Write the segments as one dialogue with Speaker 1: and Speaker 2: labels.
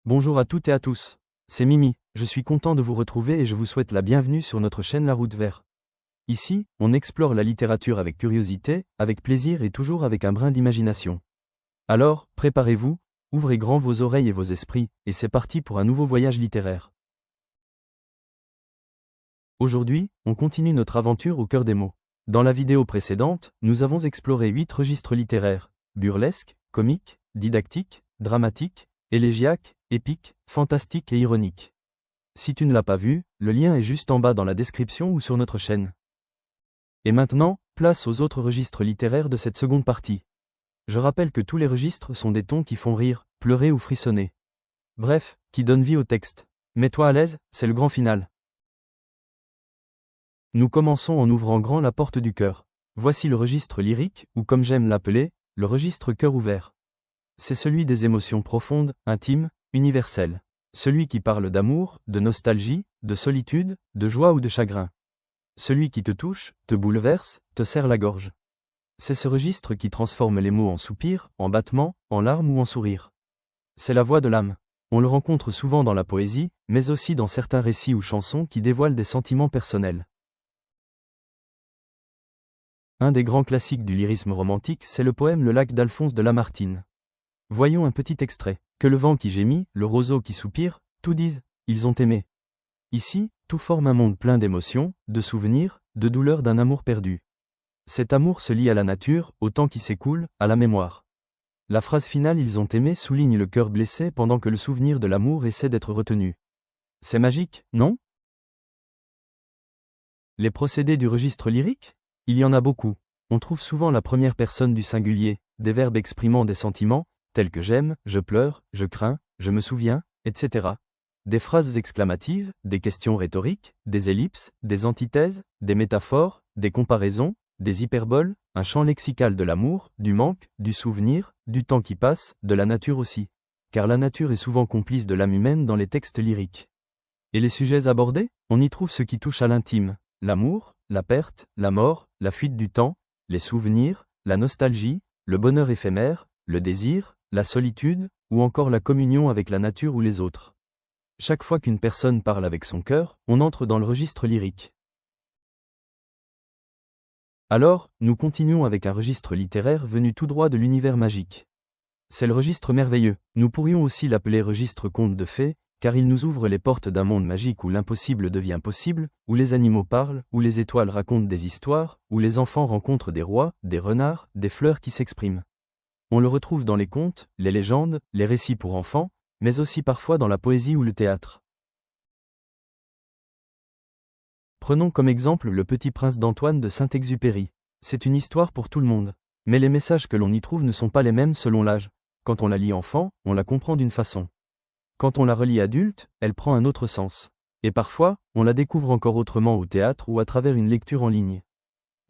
Speaker 1: Bonjour à toutes et à tous. C'est Mimi, je suis content de vous retrouver et je vous souhaite la bienvenue sur notre chaîne La Route Vert. Ici, on explore la littérature avec curiosité, avec plaisir et toujours avec un brin d'imagination. Alors, préparez-vous, ouvrez grand vos oreilles et vos esprits, et c'est parti pour un nouveau voyage littéraire. Aujourd'hui, on continue notre aventure au cœur des mots. Dans la vidéo précédente, nous avons exploré 8 registres littéraires: burlesque, comique, didactique, dramatique, élégiaque, épique, fantastique et ironique. Si tu ne l'as pas vu, le lien est juste en bas dans la description ou sur notre chaîne. Et maintenant, place aux autres registres littéraires de cette seconde partie. Je rappelle que tous les registres sont des tons qui font rire, pleurer ou frissonner. Bref, qui donnent vie au texte. Mets-toi à l'aise, c'est le grand final. Nous commençons en ouvrant grand la porte du cœur. Voici le registre lyrique, ou comme j'aime l'appeler, le registre cœur ouvert. C'est celui des émotions profondes, intimes, universelles. Celui qui parle d'amour, de nostalgie, de solitude, de joie ou de chagrin. Celui qui te touche, te bouleverse, te serre la gorge. C'est ce registre qui transforme les mots en soupirs, en battements, en larmes ou en sourires. C'est la voix de l'âme. On le rencontre souvent dans la poésie, mais aussi dans certains récits ou chansons qui dévoilent des sentiments personnels. Un des grands classiques du lyrisme romantique, c'est le poème Le Lac d'Alphonse de Lamartine. Voyons un petit extrait. Que le vent qui gémit, le roseau qui soupire, tout disent, ils ont aimé. Ici, tout forme un monde plein d'émotions, de souvenirs, de douleurs d'un amour perdu. Cet amour se lie à la nature, au temps qui s'écoule, à la mémoire. La phrase finale ils ont aimé souligne le cœur blessé pendant que le souvenir de l'amour essaie d'être retenu. C'est magique, non? Les procédés du registre lyrique? Il y en a beaucoup. On trouve souvent la première personne du singulier, des verbes exprimant des sentiments, tels que j'aime, je pleure, je crains, je me souviens, etc. Des phrases exclamatives, des questions rhétoriques, des ellipses, des antithèses, des métaphores, des comparaisons, des hyperboles, un champ lexical de l'amour, du manque, du souvenir, du temps qui passe, de la nature aussi. Car la nature est souvent complice de l'âme humaine dans les textes lyriques. Et les sujets abordés? On y trouve ce qui touche à l'intime, l'amour, la perte, la mort, la fuite du temps, les souvenirs, la nostalgie, le bonheur éphémère, le désir, la solitude, ou encore la communion avec la nature ou les autres. Chaque fois qu'une personne parle avec son cœur, on entre dans le registre lyrique. Alors, nous continuons avec un registre littéraire venu tout droit de l'univers magique. C'est le registre merveilleux. Nous pourrions aussi l'appeler registre conte de fées, car il nous ouvre les portes d'un monde magique où l'impossible devient possible, où les animaux parlent, où les étoiles racontent des histoires, où les enfants rencontrent des rois, des renards, des fleurs qui s'expriment. On le retrouve dans les contes, les légendes, les récits pour enfants, mais aussi parfois dans la poésie ou le théâtre. Prenons comme exemple Le Petit Prince d'Antoine de Saint-Exupéry. C'est une histoire pour tout le monde. Mais les messages que l'on y trouve ne sont pas les mêmes selon l'âge. Quand on la lit enfant, on la comprend d'une façon. Quand on la relit adulte, elle prend un autre sens. Et parfois, on la découvre encore autrement au théâtre ou à travers une lecture en ligne.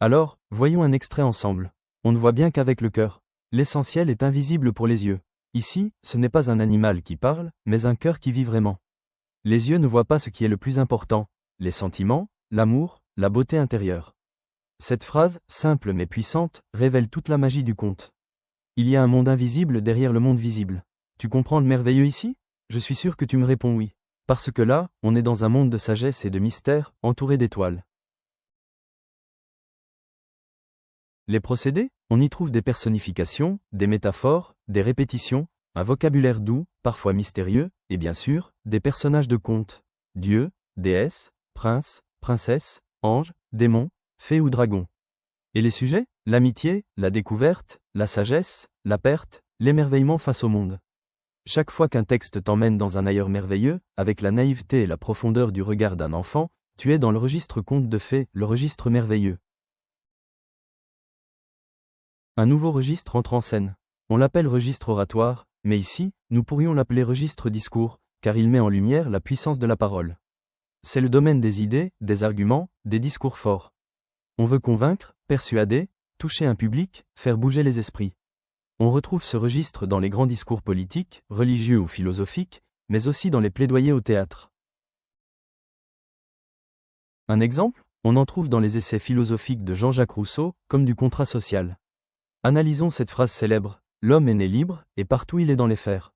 Speaker 1: Alors, voyons un extrait ensemble. On ne voit bien qu'avec le cœur. L'essentiel est invisible pour les yeux. Ici, ce n'est pas un animal qui parle, mais un cœur qui vit vraiment. Les yeux ne voient pas ce qui est le plus important, les sentiments, l'amour, la beauté intérieure. Cette phrase, simple mais puissante, révèle toute la magie du conte. Il y a un monde invisible derrière le monde visible. Tu comprends le merveilleux ici? Je suis sûr que tu me réponds oui. Parce que là, on est dans un monde de sagesse et de mystère, entouré d'étoiles. Les procédés? On y trouve des personnifications, des métaphores, des répétitions, un vocabulaire doux, parfois mystérieux, et bien sûr, des personnages de contes. Dieux, déesses, princes, princesses, anges, démons, fées ou dragons. Et les sujets? L'amitié, la découverte, la sagesse, la perte, l'émerveillement face au monde. Chaque fois qu'un texte t'emmène dans un ailleurs merveilleux, avec la naïveté et la profondeur du regard d'un enfant, tu es dans le registre conte de fées, le registre merveilleux. Un nouveau registre entre en scène. On l'appelle registre oratoire, mais ici, nous pourrions l'appeler registre discours, car il met en lumière la puissance de la parole. C'est le domaine des idées, des arguments, des discours forts. On veut convaincre, persuader, toucher un public, faire bouger les esprits. On retrouve ce registre dans les grands discours politiques, religieux ou philosophiques, mais aussi dans les plaidoyers au théâtre. Un exemple? On en trouve dans les essais philosophiques de Jean-Jacques Rousseau, comme du contrat social. Analysons cette phrase célèbre: l'homme est né libre, et partout il est dans les fers.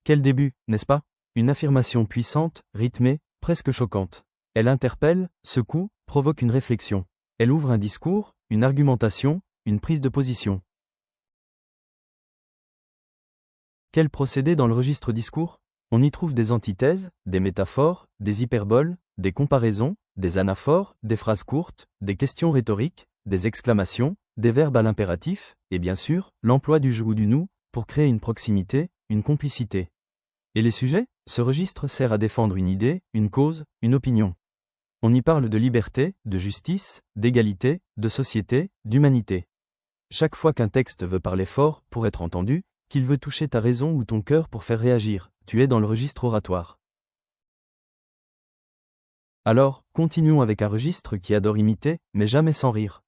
Speaker 1: Quel début, n'est-ce pas? Une affirmation puissante, rythmée, presque choquante. Elle interpelle, secoue, provoque une réflexion. Elle ouvre un discours, une argumentation, une prise de position. Quel procédé dans le registre discours? On y trouve des antithèses, des métaphores, des hyperboles, des comparaisons, des anaphores, des phrases courtes, des questions rhétoriques, des exclamations, des verbes à l'impératif, et bien sûr, l'emploi du je ou du nous, pour créer une proximité, une complicité. Et les sujets? Ce registre sert à défendre une idée, une cause, une opinion. On y parle de liberté, de justice, d'égalité, de société, d'humanité. Chaque fois qu'un texte veut parler fort, pour être entendu, qu'il veut toucher ta raison ou ton cœur pour faire réagir, tu es dans le registre oratoire. Alors, continuons avec un registre qui adore imiter, mais jamais sans rire.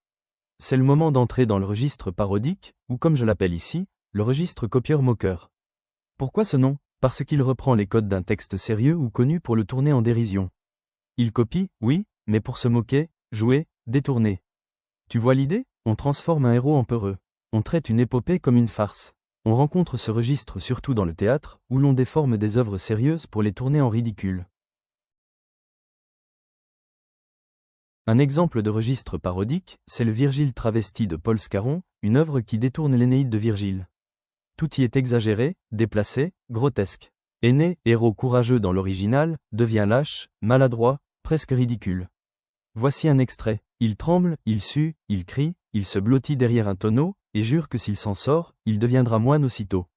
Speaker 1: C'est le moment d'entrer dans le registre parodique, ou comme je l'appelle ici, le registre copieur-moqueur. Pourquoi ce nom? Parce qu'il reprend les codes d'un texte sérieux ou connu pour le tourner en dérision. Il copie, oui, mais pour se moquer, jouer, détourner. Tu vois l'idée? On transforme un héros en peureux. On traite une épopée comme une farce. On rencontre ce registre surtout dans le théâtre, où l'on déforme des œuvres sérieuses pour les tourner en ridicule. Un exemple de registre parodique, c'est le Virgile travesti de Paul Scarron, une œuvre qui détourne l'Énéide de Virgile. Tout y est exagéré, déplacé, grotesque. Énée, héros courageux dans l'original, devient lâche, maladroit, presque ridicule. Voici un extrait. Il tremble, il sue, il crie, il se blottit derrière un tonneau, et jure que s'il s'en sort, il deviendra moine aussitôt.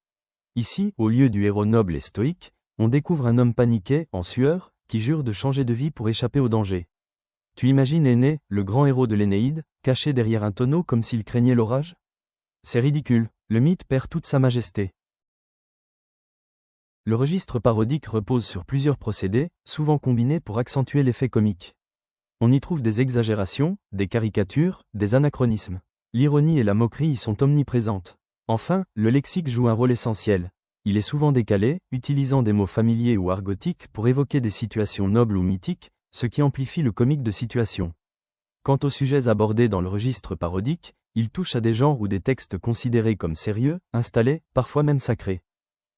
Speaker 1: Ici, au lieu du héros noble et stoïque, on découvre un homme paniqué, en sueur, qui jure de changer de vie pour échapper au danger. Tu imagines Énée, le grand héros de l'Énéide, caché derrière un tonneau comme s'il craignait l'orage? C'est ridicule, le mythe perd toute sa majesté. Le registre parodique repose sur plusieurs procédés, souvent combinés pour accentuer l'effet comique. On y trouve des exagérations, des caricatures, des anachronismes. L'ironie et la moquerie y sont omniprésentes. Enfin, le lexique joue un rôle essentiel. Il est souvent décalé, utilisant des mots familiers ou argotiques pour évoquer des situations nobles ou mythiques, ce qui amplifie le comique de situation. Quant aux sujets abordés dans le registre parodique, ils touchent à des genres ou des textes considérés comme sérieux, installés, parfois même sacrés.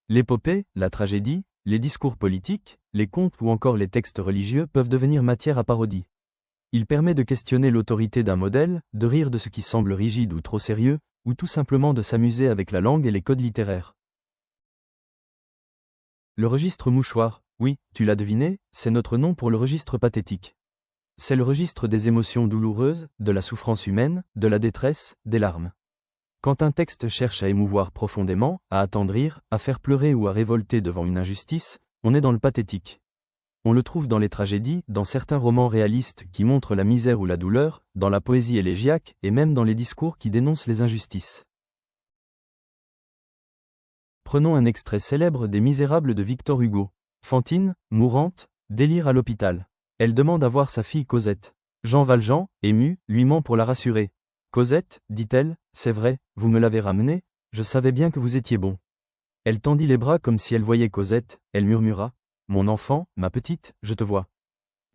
Speaker 1: L'épopée, la tragédie, les discours politiques, les contes ou encore les textes religieux peuvent devenir matière à parodie. Il permet de questionner l'autorité d'un modèle, de rire de ce qui semble rigide ou trop sérieux, ou tout simplement de s'amuser avec la langue et les codes littéraires. Le registre mouchoir, oui, tu l'as deviné, c'est notre nom pour le registre pathétique. C'est le registre des émotions douloureuses, de la souffrance humaine, de la détresse, des larmes. Quand un texte cherche à émouvoir profondément, à attendrir, à faire pleurer ou à révolter devant une injustice, on est dans le pathétique. On le trouve dans les tragédies, dans certains romans réalistes qui montrent la misère ou la douleur, dans la poésie élégiaque et même dans les discours qui dénoncent les injustices. Prenons un extrait célèbre des Misérables de Victor Hugo. Fantine, mourante, délire à l'hôpital. Elle demande à voir sa fille Cosette. Jean Valjean, ému, lui ment pour la rassurer. Cosette, dit-elle, c'est vrai, vous me l'avez ramené, je savais bien que vous étiez bon. Elle tendit les bras comme si elle voyait Cosette, elle murmura. Mon enfant, ma petite, je te vois.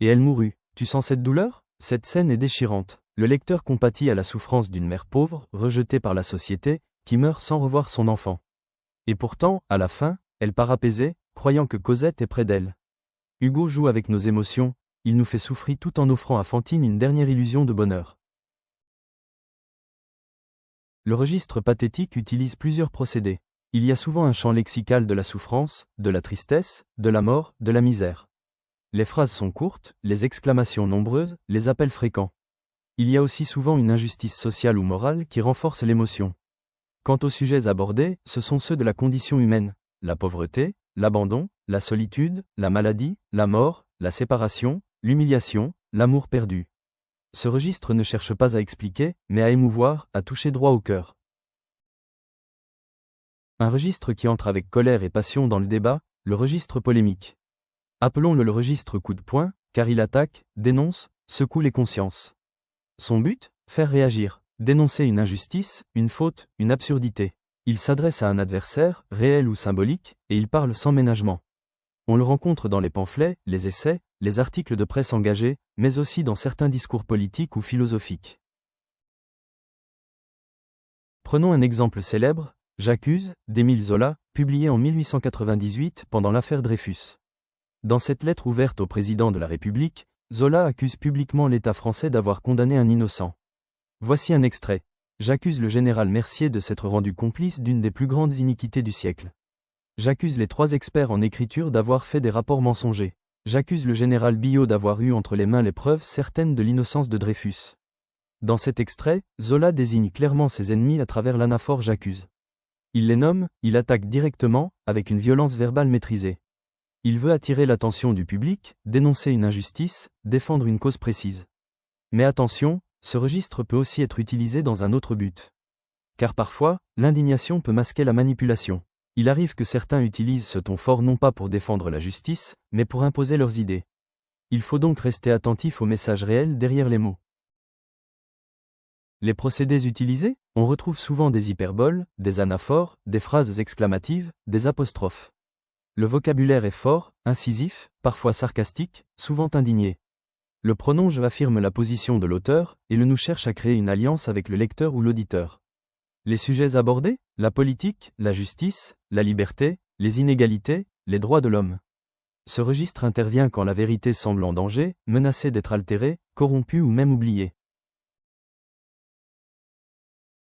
Speaker 1: Et elle mourut. Tu sens cette douleur? Cette scène est déchirante. Le lecteur compatit à la souffrance d'une mère pauvre, rejetée par la société, qui meurt sans revoir son enfant. Et pourtant, à la fin, elle part apaisée, croyant que Cosette est près d'elle. Hugo joue avec nos émotions, il nous fait souffrir tout en offrant à Fantine une dernière illusion de bonheur. Le registre pathétique utilise plusieurs procédés. Il y a souvent un champ lexical de la souffrance, de la tristesse, de la mort, de la misère. Les phrases sont courtes, les exclamations nombreuses, les appels fréquents. Il y a aussi souvent une injustice sociale ou morale qui renforce l'émotion. Quant aux sujets abordés, ce sont ceux de la condition humaine, la pauvreté, l'abandon, la solitude, la maladie, la mort, la séparation, l'humiliation, l'amour perdu. Ce registre ne cherche pas à expliquer, mais à émouvoir, à toucher droit au cœur. Un registre qui entre avec colère et passion dans le débat, le registre polémique. Appelons-le le registre coup de poing, car il attaque, dénonce, secoue les consciences. Son but? Faire réagir, dénoncer une injustice, une faute, une absurdité. Il s'adresse à un adversaire, réel ou symbolique, et il parle sans ménagement. On le rencontre dans les pamphlets, les essais, les articles de presse engagés, mais aussi dans certains discours politiques ou philosophiques. Prenons un exemple célèbre, J'accuse, d'Émile Zola, publié en 1898 pendant l'affaire Dreyfus. Dans cette lettre ouverte au président de la République, Zola accuse publiquement l'État français d'avoir condamné un innocent. Voici un extrait. J'accuse le général Mercier de s'être rendu complice d'une des plus grandes iniquités du siècle. J'accuse les 3 experts en écriture d'avoir fait des rapports mensongers. J'accuse le général Billot d'avoir eu entre les mains les preuves certaines de l'innocence de Dreyfus. Dans cet extrait, Zola désigne clairement ses ennemis à travers l'anaphore j'accuse. Il les nomme, il attaque directement, avec une violence verbale maîtrisée. Il veut attirer l'attention du public, dénoncer une injustice, défendre une cause précise. Mais attention, ce registre peut aussi être utilisé dans un autre but. Car parfois, l'indignation peut masquer la manipulation. Il arrive que certains utilisent ce ton fort non pas pour défendre la justice, mais pour imposer leurs idées. Il faut donc rester attentif au message réel derrière les mots. Les procédés utilisés, on retrouve souvent des hyperboles, des anaphores, des phrases exclamatives, des apostrophes. Le vocabulaire est fort, incisif, parfois sarcastique, souvent indigné. Le pronom je affirme la position de l'auteur, et le nous cherche à créer une alliance avec le lecteur ou l'auditeur. Les sujets abordés, la politique, la justice, la liberté, les inégalités, les droits de l'homme. Ce registre intervient quand la vérité semble en danger, menacée d'être altérée, corrompue ou même oubliée.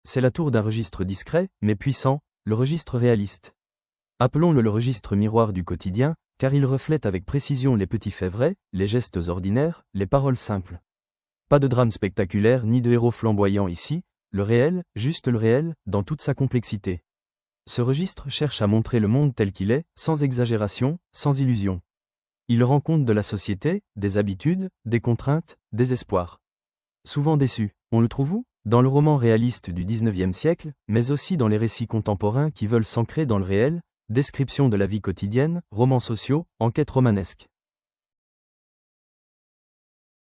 Speaker 1: C'est la tour d'un registre discret, mais puissant, le registre réaliste. Appelons-le le registre miroir du quotidien, car il reflète avec précision les petits faits vrais, les gestes ordinaires, les paroles simples. Pas de drame spectaculaire ni de héros flamboyants ici, le réel, juste le réel, dans toute sa complexité. Ce registre cherche à montrer le monde tel qu'il est, sans exagération, sans illusion. Il rend compte de la société, des habitudes, des contraintes, des espoirs. Souvent déçus, on le trouve où ? Dans le roman réaliste du XIXe siècle, mais aussi dans les récits contemporains qui veulent s'ancrer dans le réel, description de la vie quotidienne, romans sociaux, enquêtes romanesques.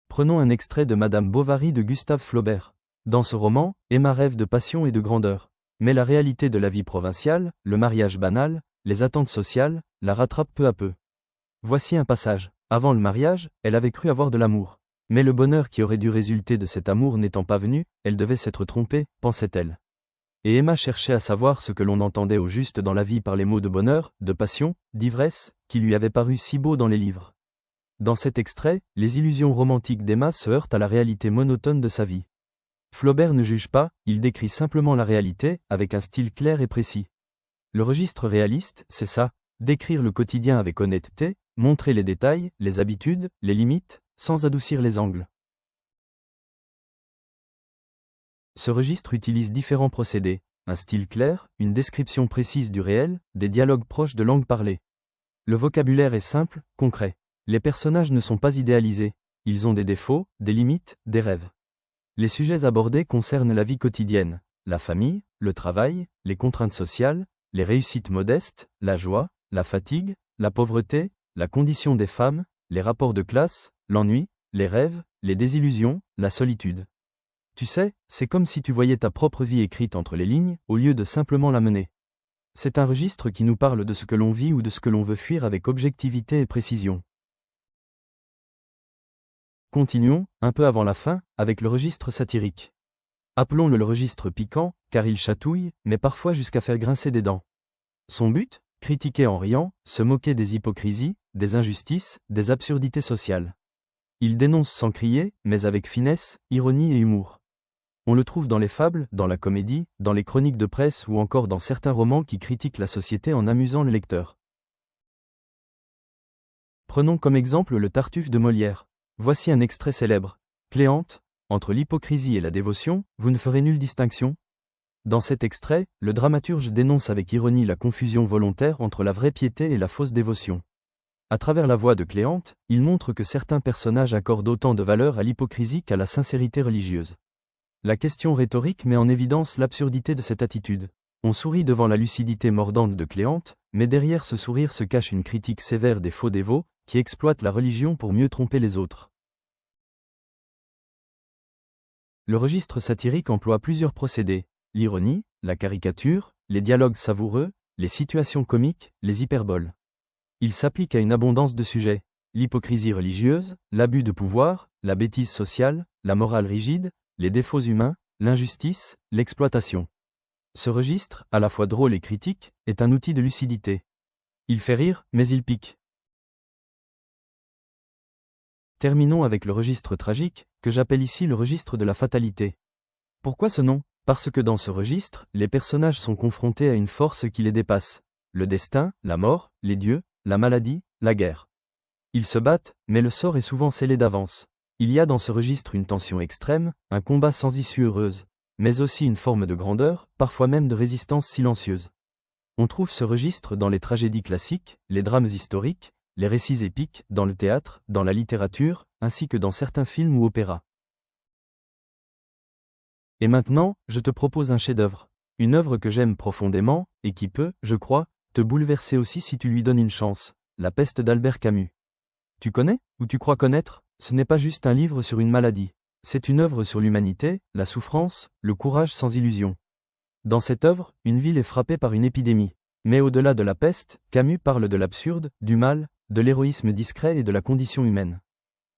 Speaker 1: Prenons un extrait de Madame Bovary de Gustave Flaubert. Dans ce roman, Emma rêve de passion et de grandeur. Mais la réalité de la vie provinciale, le mariage banal, les attentes sociales, la rattrape peu à peu. Voici un passage. Avant le mariage, elle avait cru avoir de l'amour. Mais le bonheur qui aurait dû résulter de cet amour n'étant pas venu, elle devait s'être trompée, pensait-elle. Et Emma cherchait à savoir ce que l'on entendait au juste dans la vie par les mots de bonheur, de passion, d'ivresse, qui lui avaient paru si beaux dans les livres. Dans cet extrait, les illusions romantiques d'Emma se heurtent à la réalité monotone de sa vie. Flaubert ne juge pas, il décrit simplement la réalité, avec un style clair et précis. Le registre réaliste, c'est ça, décrire le quotidien avec honnêteté, montrer les détails, les habitudes, les limites, sans adoucir les angles. Ce registre utilise différents procédés, un style clair, une description précise du réel, des dialogues proches de langue parlée. Le vocabulaire est simple, concret. Les personnages ne sont pas idéalisés, ils ont des défauts, des limites, des rêves. Les sujets abordés concernent la vie quotidienne, la famille, le travail, les contraintes sociales, les réussites modestes, la joie, la fatigue, la pauvreté, la condition des femmes, les rapports de classe, l'ennui, les rêves, les désillusions, la solitude. Tu sais, c'est comme si tu voyais ta propre vie écrite entre les lignes, au lieu de simplement la mener. C'est un registre qui nous parle de ce que l'on vit ou de ce que l'on veut fuir avec objectivité et précision. Continuons, un peu avant la fin, avec le registre satirique. Appelons-le le registre piquant, car il chatouille, mais parfois jusqu'à faire grincer des dents. Son but ? Critiquer en riant, se moquer des hypocrisies, des injustices, des absurdités sociales. Il dénonce sans crier, mais avec finesse, ironie et humour. On le trouve dans les fables, dans la comédie, dans les chroniques de presse ou encore dans certains romans qui critiquent la société en amusant le lecteur. Prenons comme exemple le Tartuffe de Molière. Voici un extrait célèbre. Cléante, entre l'hypocrisie et la dévotion, vous ne ferez nulle distinction. Dans cet extrait, le dramaturge dénonce avec ironie la confusion volontaire entre la vraie piété et la fausse dévotion. À travers la voix de Cléante, il montre que certains personnages accordent autant de valeur à l'hypocrisie qu'à la sincérité religieuse. La question rhétorique met en évidence l'absurdité de cette attitude. On sourit devant la lucidité mordante de Cléante, mais derrière ce sourire se cache une critique sévère des faux dévots, qui exploitent la religion pour mieux tromper les autres. Le registre satirique emploie plusieurs procédés, l'ironie, la caricature, les dialogues savoureux, les situations comiques, les hyperboles. Il s'applique à une abondance de sujets, l'hypocrisie religieuse, l'abus de pouvoir, la bêtise sociale, la morale rigide, les défauts humains, l'injustice, l'exploitation. Ce registre, à la fois drôle et critique, est un outil de lucidité. Il fait rire, mais il pique. Terminons avec le registre tragique, que j'appelle ici le registre de la fatalité. Pourquoi ce nom? Parce que dans ce registre, les personnages sont confrontés à une force qui les dépasse. Le destin, la mort, les dieux, la maladie, la guerre. Ils se battent, mais le sort est souvent scellé d'avance. Il y a dans ce registre une tension extrême, un combat sans issue heureuse, mais aussi une forme de grandeur, parfois même de résistance silencieuse. On trouve ce registre dans les tragédies classiques, les drames historiques, les récits épiques, dans le théâtre, dans la littérature, ainsi que dans certains films ou opéras. Et maintenant, je te propose un chef-d'œuvre. Une œuvre que j'aime profondément, et qui peut, je crois, te bouleverser aussi si tu lui donnes une chance. La peste d'Albert Camus. Tu connais, ou tu crois connaître? Ce n'est pas juste un livre sur une maladie. C'est une œuvre sur l'humanité, la souffrance, le courage sans illusion. Dans cette œuvre, une ville est frappée par une épidémie. Mais au-delà de la peste, Camus parle de l'absurde, du mal, de l'héroïsme discret et de la condition humaine.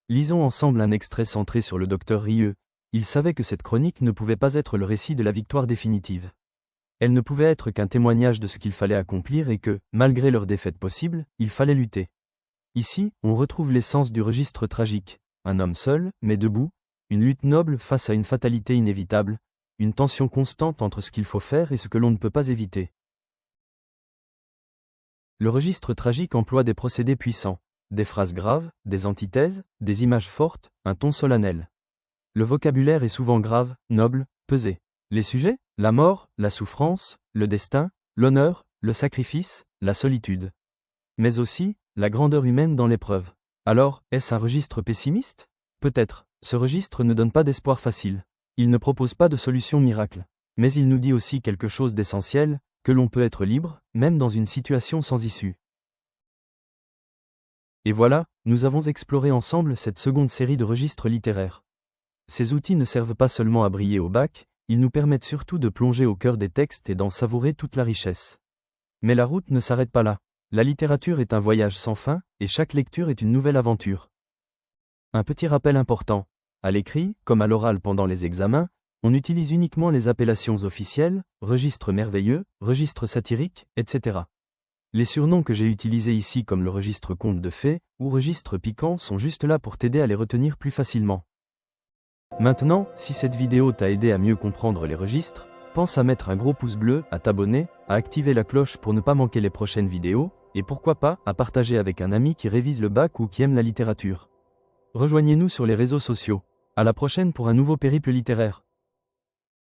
Speaker 1: Lisons ensemble un extrait centré sur le docteur Rieux. Il savait que cette chronique ne pouvait pas être le récit de la victoire définitive. Elle ne pouvait être qu'un témoignage de ce qu'il fallait accomplir et que, malgré leur défaite possible, il fallait lutter. Ici, on retrouve l'essence du registre tragique. Un homme seul, mais debout, une lutte noble face à une fatalité inévitable, une tension constante entre ce qu'il faut faire et ce que l'on ne peut pas éviter. Le registre tragique emploie des procédés puissants, des phrases graves, des antithèses, des images fortes, un ton solennel. Le vocabulaire est souvent grave, noble, pesé. Les sujets, la mort, la souffrance, le destin, l'honneur, le sacrifice, la solitude. Mais aussi, la grandeur humaine dans l'épreuve. Alors, est-ce un registre pessimiste? Peut-être. Ce registre ne donne pas d'espoir facile. Il ne propose pas de solution miracle. Mais il nous dit aussi quelque chose d'essentiel, que l'on peut être libre, même dans une situation sans issue. Et voilà, nous avons exploré ensemble cette seconde série de registres littéraires. Ces outils ne servent pas seulement à briller au bac, ils nous permettent surtout de plonger au cœur des textes et d'en savourer toute la richesse. Mais la route ne s'arrête pas là. La littérature est un voyage sans fin, et chaque lecture est une nouvelle aventure. Un petit rappel important. À l'écrit, comme à l'oral pendant les examens, on utilise uniquement les appellations officielles, registre merveilleux, registre satirique, etc. Les surnoms que j'ai utilisés ici comme le registre conte de fées, ou registre piquant sont juste là pour t'aider à les retenir plus facilement. Maintenant, si cette vidéo t'a aidé à mieux comprendre les registres, pense à mettre un gros pouce bleu, à t'abonner, à activer la cloche pour ne pas manquer les prochaines vidéos, et pourquoi pas, à partager avec un ami qui révise le bac ou qui aime la littérature. Rejoignez-nous sur les réseaux sociaux. À la prochaine pour un nouveau périple littéraire.